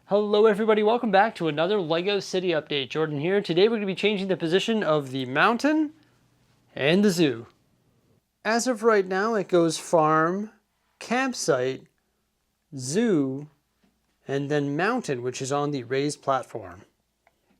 Hello everybody, welcome back to another LEGO City update. Jordan here. Today we're going to be changing the position of the mountain and the zoo. As of right now, it goes farm, campsite, zoo, and then mountain, which is on the raised platform.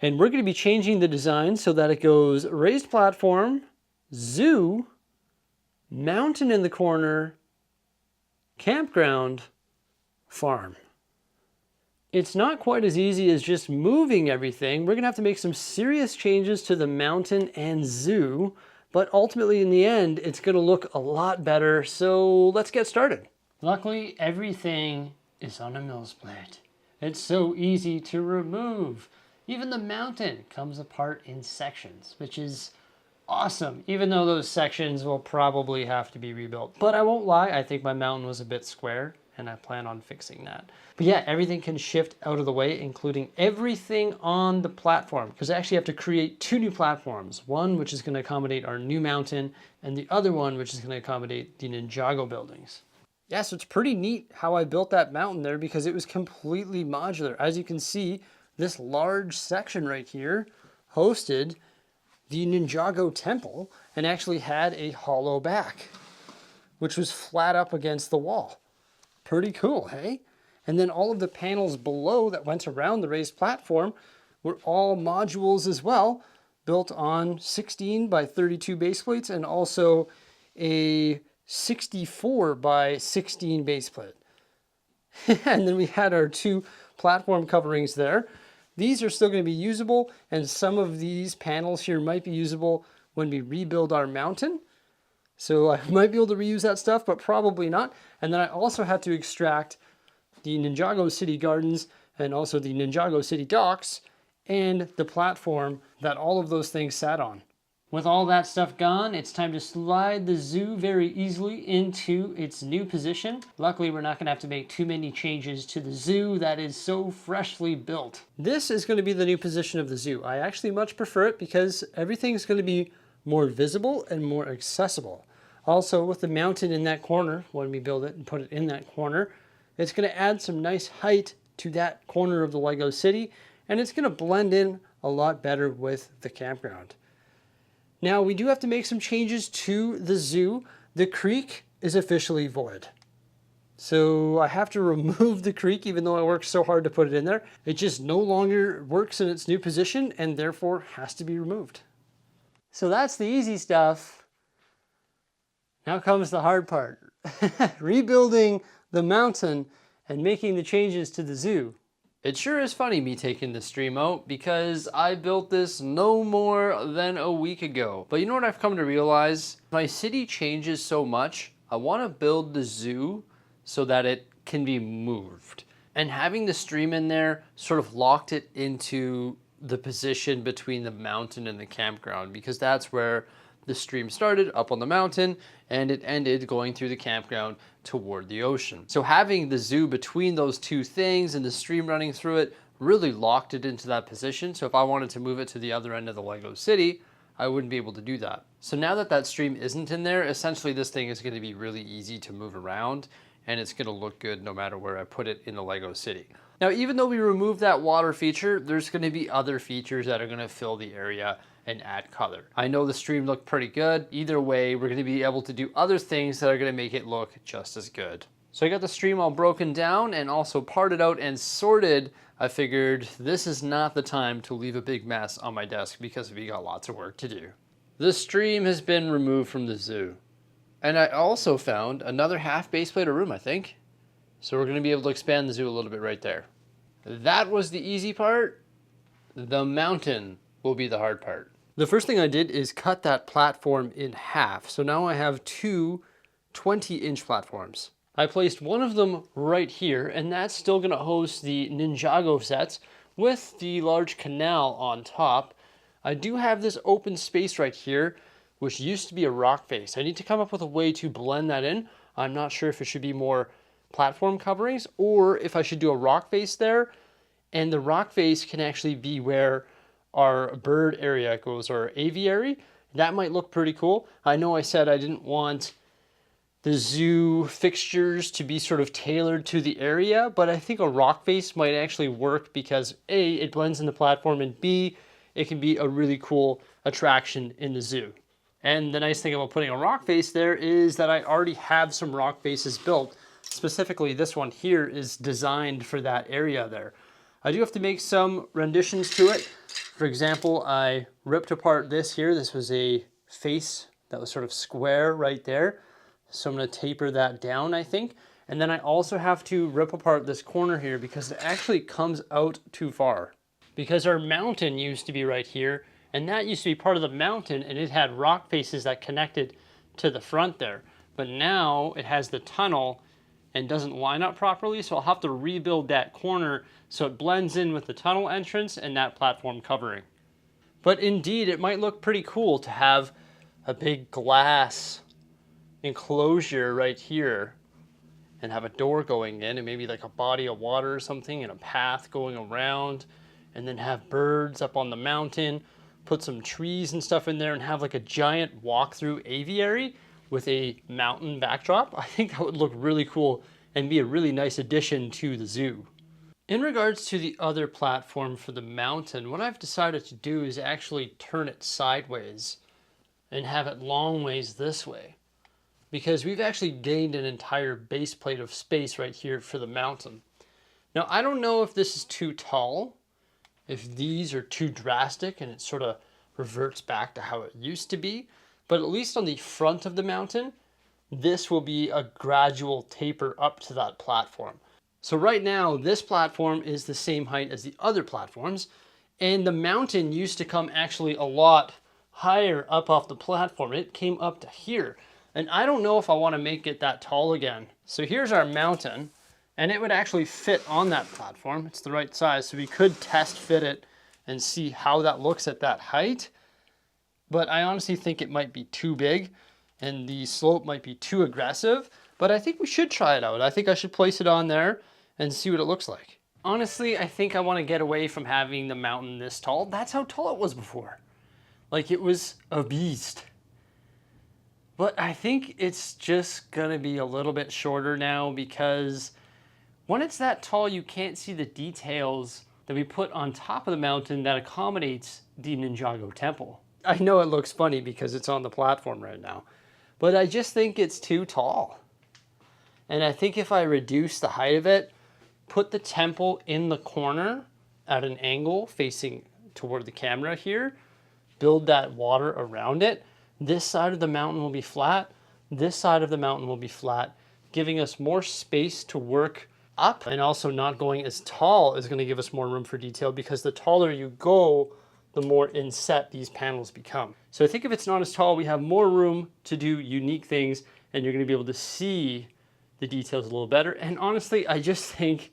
And we're going to be changing the design so that it goes raised platform, zoo, mountain in the corner, campground, farm. It's not quite as easy as just moving everything. We're gonna have to make some serious changes to the mountain and zoo, but ultimately in the end, it's gonna look a lot better. So let's get started. Luckily, everything is on a mill split. It's so easy to remove. Even the mountain comes apart in sections, which is awesome, even though those sections will probably have to be rebuilt. But I won't lie, I think my mountain was a bit square, and I plan on fixing that. But yeah, everything can shift out of the way, including everything on the platform, because I actually have to create two new platforms. One which is going to accommodate our new mountain, and the other one which is going to accommodate the Ninjago buildings. Yeah, so it's pretty neat how I built that mountain there because it was completely modular. As you can see, this large section right here hosted the Ninjago temple and actually had a hollow back, which was flat up against the wall. Pretty cool, hey? And then all of the panels below that went around the raised platform were all modules as well, built on 16 by 32 base plates and also a 64 by 16 base plate. And then we had our two platform coverings there. These are still going to be usable, and some of these panels here might be usable when we rebuild our mountain. So I might be able to reuse that stuff, but probably not. And then I also had to extract the Ninjago City Gardens and also the Ninjago City Docks and the platform that all of those things sat on. With all that stuff gone, it's time to slide the zoo very easily into its new position. Luckily, we're not going to have to make too many changes to the zoo that is so freshly built. This is going to be the new position of the zoo. I actually much prefer it because everything's going to be more visible and more accessible. Also, with the mountain in that corner, when we build it and put it in that corner, it's going to add some nice height to that corner of the LEGO city, and it's going to blend in a lot better with the campground. Now, we do have to make some changes to the zoo. The creek is officially void. So I have to remove the creek, even though I worked so hard to put it in there. It just no longer works in its new position and therefore has to be removed. So that's the easy stuff. Now comes the hard part. Rebuilding the mountain and making the changes to the zoo. It sure is funny me taking the stream out because I built this no more than a week ago. But you know what I've come to realize? My city changes so much, I want to build the zoo so that it can be moved. And having the stream in there sort of locked it into the position between the mountain and the campground, because that's where the stream started up on the mountain and it ended going through the campground toward the ocean. So having the zoo between those two things and the stream running through it really locked it into that position. So if I wanted to move it to the other end of the LEGO city, I wouldn't be able to do that. So now that that stream isn't in there, essentially this thing is going to be really easy to move around and it's going to look good no matter where I put it in the LEGO city. Now, even though we removed that water feature, there's going to be other features that are going to fill the area and add color. I know the stream looked pretty good. Either way, we're going to be able to do other things that are going to make it look just as good. So I got the stream all broken down and also parted out and sorted. I figured this is not the time to leave a big mess on my desk because we got lots of work to do. The stream has been removed from the zoo. And I also found another half base plate of room, I think. So we're going to be able to expand the zoo a little bit right there. That was the easy part. The mountain will be the hard part. The first thing I did is cut that platform in half. So now I have two 20-inch platforms. I placed one of them right here, and that's still going to host the Ninjago sets with the large canal on top. I do have this open space right here, which used to be a rock face. I need to come up with a way to blend that in. I'm not sure if it should be more platform coverings or if I should do a rock face there, and the rock face can actually be where our bird area goes, or aviary. That might look pretty cool. I know I said I didn't want the zoo fixtures to be sort of tailored to the area, but I think a rock face might actually work because A, it blends in the platform, and B, it can be a really cool attraction in the zoo. And the nice thing about putting a rock face there is that I already have some rock faces built. Specifically, this one here is designed for that area there. I do have to make some renditions to it. For example, I ripped apart this here. This was a face that was sort of square right there. So I'm going to taper that down, I think. And then I also have to rip apart this corner here because it actually comes out too far. Because our mountain used to be right here, and that used to be part of the mountain, and it had rock faces that connected to the front there. But now it has the tunnel and doesn't line up properly, so I'll have to rebuild that corner so it blends in with the tunnel entrance and that platform covering. But indeed, it might look pretty cool to have a big glass enclosure right here and have a door going in and maybe like a body of water or something and a path going around, and then have birds up on the mountain, put some trees and stuff in there, and have like a giant walk-through aviary with a mountain backdrop. I think that would look really cool and be a really nice addition to the zoo. In regards to the other platform for the mountain, what I've decided to do is actually turn it sideways and have it long ways this way, because we've actually gained an entire base plate of space right here for the mountain. Now, I don't know if this is too tall, if these are too drastic and it sort of reverts back to how it used to be, but at least on the front of the mountain, this will be a gradual taper up to that platform. So right now, this platform is the same height as the other platforms, and the mountain used to come actually a lot higher up off the platform. It came up to here, and I don't know if I want to make it that tall again. So here's our mountain, and it would actually fit on that platform. It's the right size, so we could test fit it and see how that looks at that height. But I honestly think it might be too big and the slope might be too aggressive, but I think we should try it out. I think I should place it on there and see what it looks like. Honestly, I think I want to get away from having the mountain this tall. That's how tall it was before. Like, it was a beast. But I think it's just gonna be a little bit shorter now, because when it's that tall, you can't see the details that we put on top of the mountain that accommodates the Ninjago Temple. I know it looks funny because it's on the platform right now, but I just think it's too tall. And I think if I reduce the height of it, put the temple in the corner at an angle facing toward the camera here, build that water around it, this side of the mountain will be flat, this side of the mountain will be flat, giving us more space to work up, and also not going as tall is going to give us more room for detail, because the taller you go, the more inset these panels become. So I think if it's not as tall, we have more room to do unique things, and you're going to be able to see the details a little better. And honestly, I just think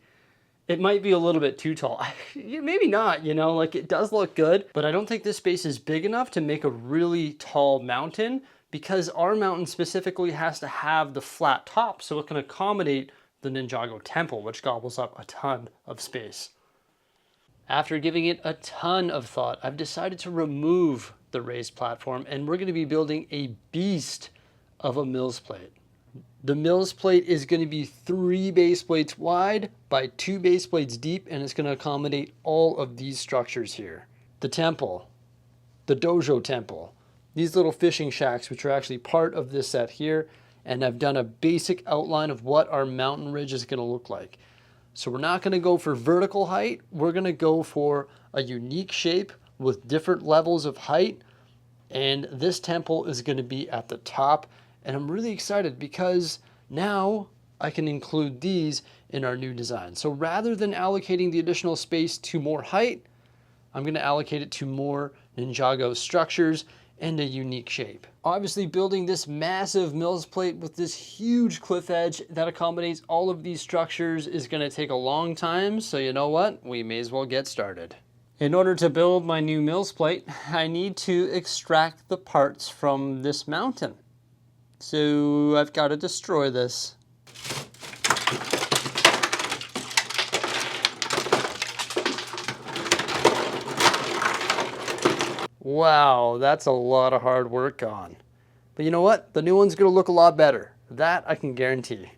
it might be a little bit too tall. Maybe not, you know, like, it does look good, but I don't think this space is big enough to make a really tall mountain, because our mountain specifically has to have the flat top so it can accommodate the Ninjago Temple, which gobbles up a ton of space. After giving it a ton of thought, I've decided to remove the raised platform, and we're going to be building a beast of a mills plate. The mills plate is going to be 3 base plates wide by 2 base plates deep, and it's going to accommodate all of these structures here. The temple, the dojo temple, these little fishing shacks, which are actually part of this set here, and I've done a basic outline of what our mountain ridge is going to look like. So we're not going to go for vertical height, we're going to go for a unique shape with different levels of height, and this temple is going to be at the top. And I'm really excited because now I can include these in our new design. So rather than allocating the additional space to more height, I'm going to allocate it to more Ninjago structures and a unique shape. Obviously, building this massive mills plate with this huge cliff edge that accommodates all of these structures is going to take a long time, so you know what? We may as well get started. In order to build my new mills plate, I need to extract the parts from this mountain. So I've got to destroy this. Wow, that's a lot of hard work gone. But you know what? The new one's going to look a lot better. That I can guarantee.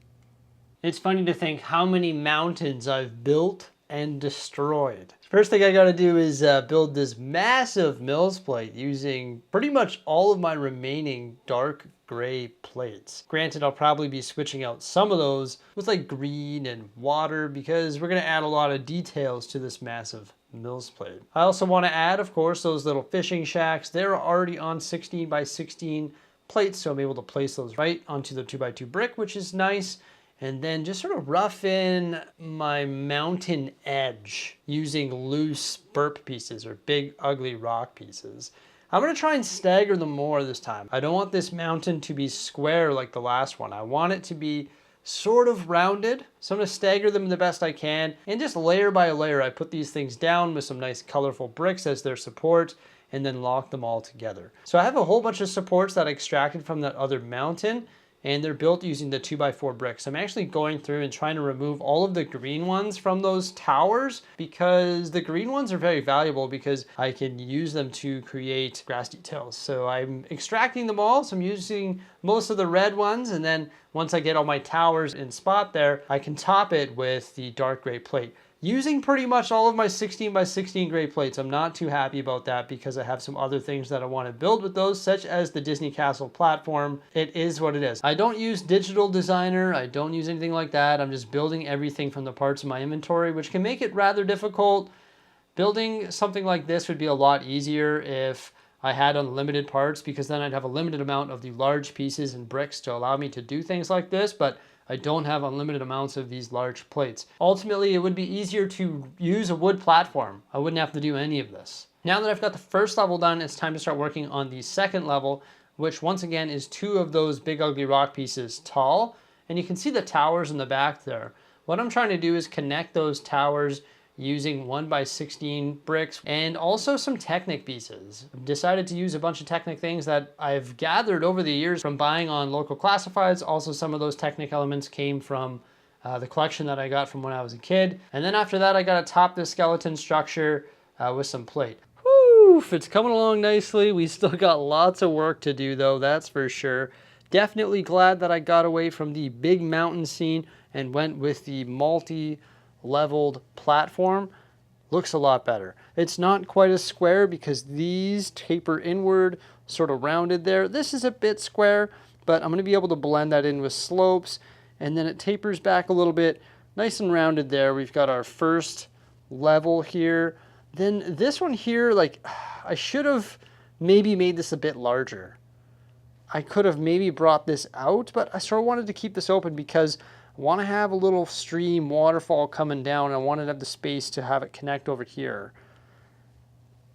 It's funny to think how many mountains I've built and destroyed. First thing I gotta do is build this massive mills plate using pretty much all of my remaining dark gray plates. Granted, I'll probably be switching out some of those with like green and water because we're gonna add a lot of details to this massive mills plate. I also want to add, of course, those little fishing shacks. They're already on 16 by 16 plates, so I'm able to place those right onto the 2x2 brick, which is nice. And then just sort of rough in my mountain edge using loose burp pieces or big ugly rock pieces. I'm going to try and stagger them more this time. I don't want this mountain to be square like the last one. I want it to be sort of rounded. So I'm going to stagger them the best I can. And just layer by layer, I put these things down with some nice colorful bricks as their support and then lock them all together. So I have a whole bunch of supports that I extracted from that other mountain, and they're built using the 2x4 bricks. I'm actually going through and trying to remove all of the green ones from those towers because the green ones are very valuable because I can use them to create grass details. So I'm extracting them all. So I'm using most of the red ones, and then once I get all my towers in spot there, I can top it with the dark gray plate. Using pretty much all of my 16 by 16 gray plates. I'm not too happy about that because I have some other things that I want to build with those, such as the Disney Castle platform. It is what it is. I don't use digital designer. I don't use anything like that. I'm just building everything from the parts in my inventory, which can make it rather difficult. Building something like this would be a lot easier if I had unlimited parts, because then I'd have a limited amount of the large pieces and bricks to allow me to do things like this, but I don't have unlimited amounts of these large plates. Ultimately, it would be easier to use a wood platform. I wouldn't have to do any of this. Now that I've got the first level done, it's time to start working on the second level, which once again is 2 of those big ugly rock pieces tall. And you can see the towers in the back there. What I'm trying to do is connect those towers using 1x16 bricks and also some Technic pieces. I've decided to use a bunch of Technic things that I've gathered over the years from buying on local classifieds. Also, some of those Technic elements came from the collection that I got from when I was a kid. And then after that, I got to top this skeleton structure with some plate. Woo! It's coming along nicely. We still got lots of work to do though, that's for sure. Definitely glad that I got away from the big mountain scene and went with the multi-leveled platform. Looks a lot better. It's not quite as square because these taper inward, sort of rounded there. This is a bit square, but I'm going to be able to blend that in with slopes, and then it tapers back a little bit, nice and rounded there. We've got our first level here. Then this one here, like, I should have maybe made this a bit larger. I could have maybe brought this out, but I sort of wanted to keep this open because I want to have a little stream waterfall coming down. I wanted to have the space to have it connect over here.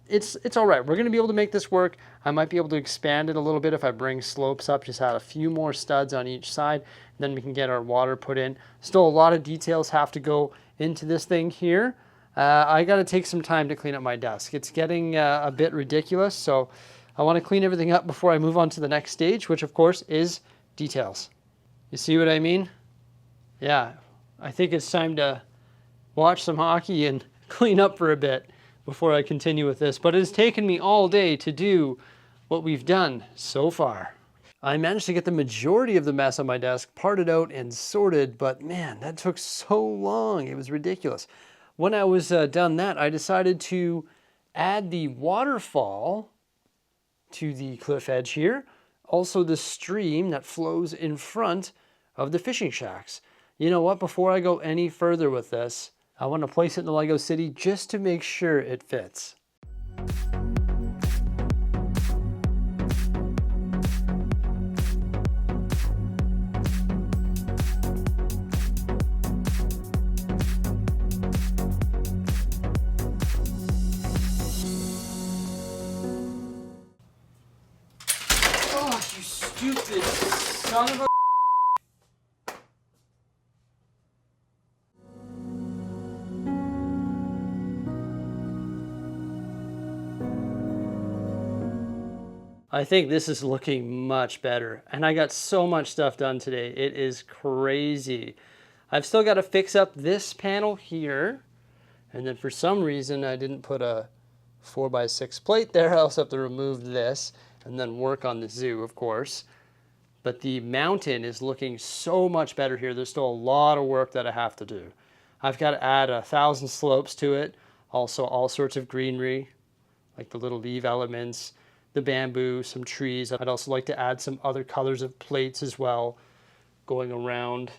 It's all right. We're going to be able to make this work. I might be able to expand it a little bit if I bring slopes up, just add a few more studs on each side. Then we can get our water put in. Still a lot of details have to go into this thing here. I got to take some time to clean up my desk. It's getting a bit ridiculous, so I want to clean everything up before I move on to the next stage, which of course is details. You see what I mean? Yeah, I think it's time to watch some hockey and clean up for a bit before I continue with this. But it's taken me all day to do what we've done so far. I managed to get the majority of the mess on my desk parted out and sorted, but man, that took so long. It was ridiculous. When I was done that, I decided to add the waterfall to the cliff edge here. Also the stream that flows in front of the fishing shacks. You know what? Before I go any further with this, I want to place it in the Lego City just to make sure it fits. Oh, you stupid son of a... I think this is looking much better, and I got so much stuff done today. It is crazy. I've still got to fix up this panel here, and then for some reason I didn't put a 4x6 plate there. I also have to remove this and then work on the zoo, of course. but the mountain is looking so much better here. There's still a lot of work that I have to do. I've got to add 1,000 slopes to it. Also all sorts of greenery, like the little leaf elements, the bamboo, some trees. I'd also like to add some other colors of plates as well, going around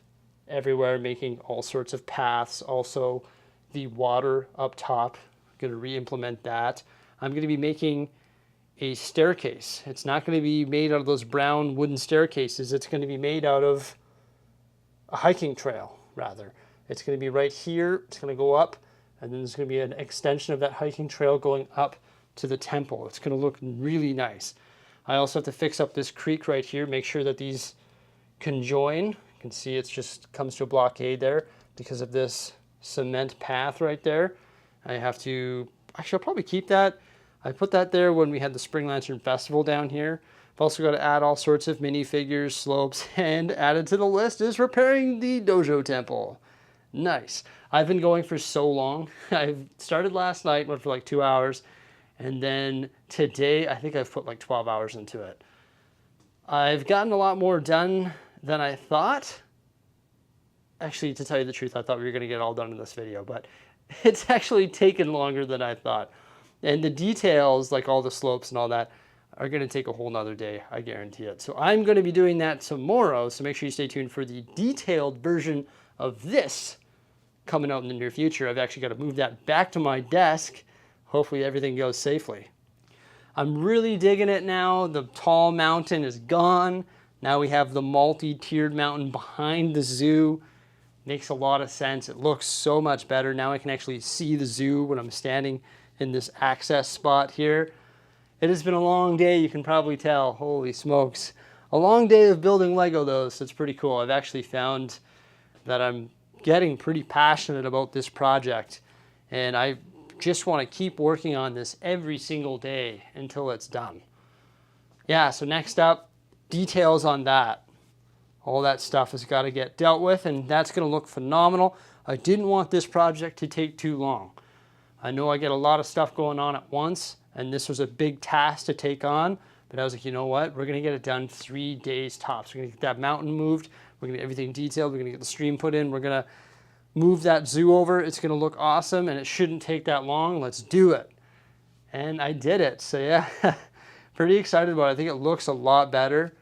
everywhere, making all sorts of paths. Also the water up top, I'm going to re-implement that. I'm going to be making a staircase. It's not going to be made out of those brown wooden staircases. It's going to be made out of a hiking trail, rather. It's going to be right here. It's going to go up, and then there's going to be an extension of that hiking trail going up to the temple. It's going to look really nice. I also have to fix up this creek right here, make sure that these conjoin. You can see it just comes to a blockade there because of this cement path right there. I have to, actually I'll probably keep that. I put that there when we had the Spring Lantern Festival down here. I've also got to add all sorts of minifigures, slopes, and added to the list is repairing the dojo temple. Nice. I've been going for so long. I started last night, went for like 2 hours, and then today I think I've put like 12 hours into it. I've gotten a lot more done than I thought. Actually, to tell you the truth, I thought we were going to get it all done in this video, but it's actually taken longer than I thought. And the details, like all the slopes and all that, are going to take a whole nother day, I guarantee it. So I'm going to be doing that tomorrow, so make sure you stay tuned for the detailed version of this coming out in the near future. I've actually got to move that back to my desk. Hopefully everything goes safely. I'm really digging it now. The tall mountain is gone. Now we have the multi-tiered mountain behind the zoo. Makes a lot of sense. It looks so much better. Now I can actually see the zoo when I'm standing in this access spot here. It has been a long day, you can probably tell. Holy smokes. A long day of building Lego though, so it's pretty cool. I've actually found that I'm getting pretty passionate about this project, and I just want to keep working on this every single day until it's done. Yeah, so next up, details on that. All that stuff has got to get dealt with, and that's going to look phenomenal. I didn't want this project to take too long. I know I get a lot of stuff going on at once, and this was a big task to take on, but I was like, you know what? We're going to get it done 3 days tops. We're going to get that mountain moved. We're going to get everything detailed. We're going to get the stream put in. We're going to move that zoo over. It's going to look awesome, and it shouldn't take that long. Let's do it. And I did it. So yeah, pretty excited about it. I think it looks a lot better.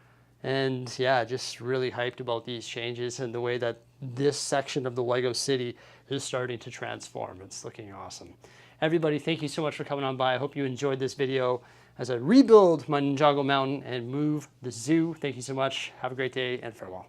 And yeah, just really hyped about these changes and the way that this section of the Lego city is starting to transform. It's looking awesome. Everybody, thank you so much for coming on by. I hope you enjoyed this video as I rebuild my Ninjago Mountain and move the zoo. Thank you so much. Have a great day and farewell.